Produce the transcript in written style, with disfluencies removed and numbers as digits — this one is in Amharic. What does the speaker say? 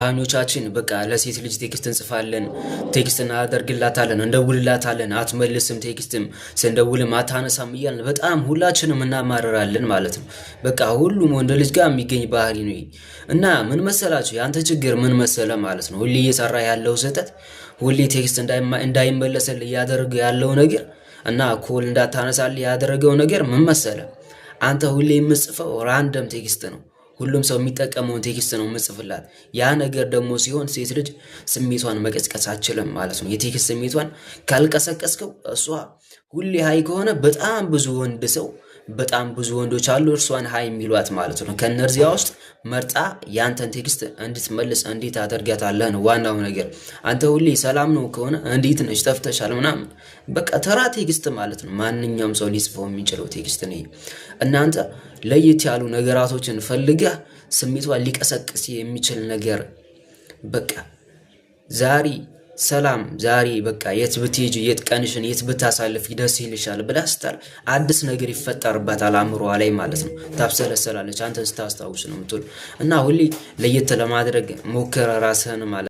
አኞቻችን በቃ ለሴት ልጅ ቴክስት እንጽፋለን፣ ቴክስት እናደርግላታለን፣ እንደውልላታለን፣ አትመልስም፣ ቴክስትም ስንደውልም አታነሳም እያልን በጣም ሁላችንም እናማርራለን ማለት ነው። በቃ ሁሉም ወንድ ልጅ ጋር የሚገኝ ባህሪ ነው። እና ምን መሰላችሁ ያንተ ችግር ምን መሰለ ማለት ነው። ሁሌ እየሰራ ያለው ስህተት፣ ሁሌ ቴክስት እንዳይመለስልህ ያደረገ ያለው ነገር እና ኮል እንዳታነሳልህ ያደረገው ነገር ምን መሰለ? አንተ ሁሌ የምጽፈው ራንደም ቴክስት ነው። ሁሉም ሰው የሚጠቀመውን ቴክስት ነው የምጽፍላት። ያ ነገር ደግሞ ሲሆን ሴት ልጅ ስሜቷን መቀስቀስ አትችልም ማለት ነው። የቴክስት ስሜቷን ካልቀሰቀስከው እሷ ሁሌ ሀይ ከሆነ በጣም ብዙ ወንዶች አሉ እርሷን ሀይ የሚሏት ማለት ነው። ከነዚያ ውስጥ መርጣ ያንተን ቴክስት እንድትመልስ እንዴት አደርጋታለህ ነው ዋናው ነገር። አንተ ሁሌ ሰላም ነው ከሆነ እንዴት ነሽ ጠፍተሻል ምናምን በቃ ተራ ቴክስት ማለት ነው። ማንኛውም ሰው ሊጽፈው የሚችለው ቴክስት ነው። እናንተ ለየት ያሉ ነገራቶችን ፈልገህ ስሜቷን ሊቀሰቅስ የሚችል ነገር በቃ ዛሬ ሰላም ዛሬ በቃ የት ብትሄጂ የት ቀንሽን የት ብታሳልፊ ደስ ይልሻል ብላ ስትል አዲስ ነገር ይፈጠርባታል አእምሮዋ ላይ ማለት ነው። ታብሰለሰላለች አንተ ስታስታውስ ነው የምትውል። እና ሁሌ ለየት ለማድረግ ሞክረ ራስህን ማለት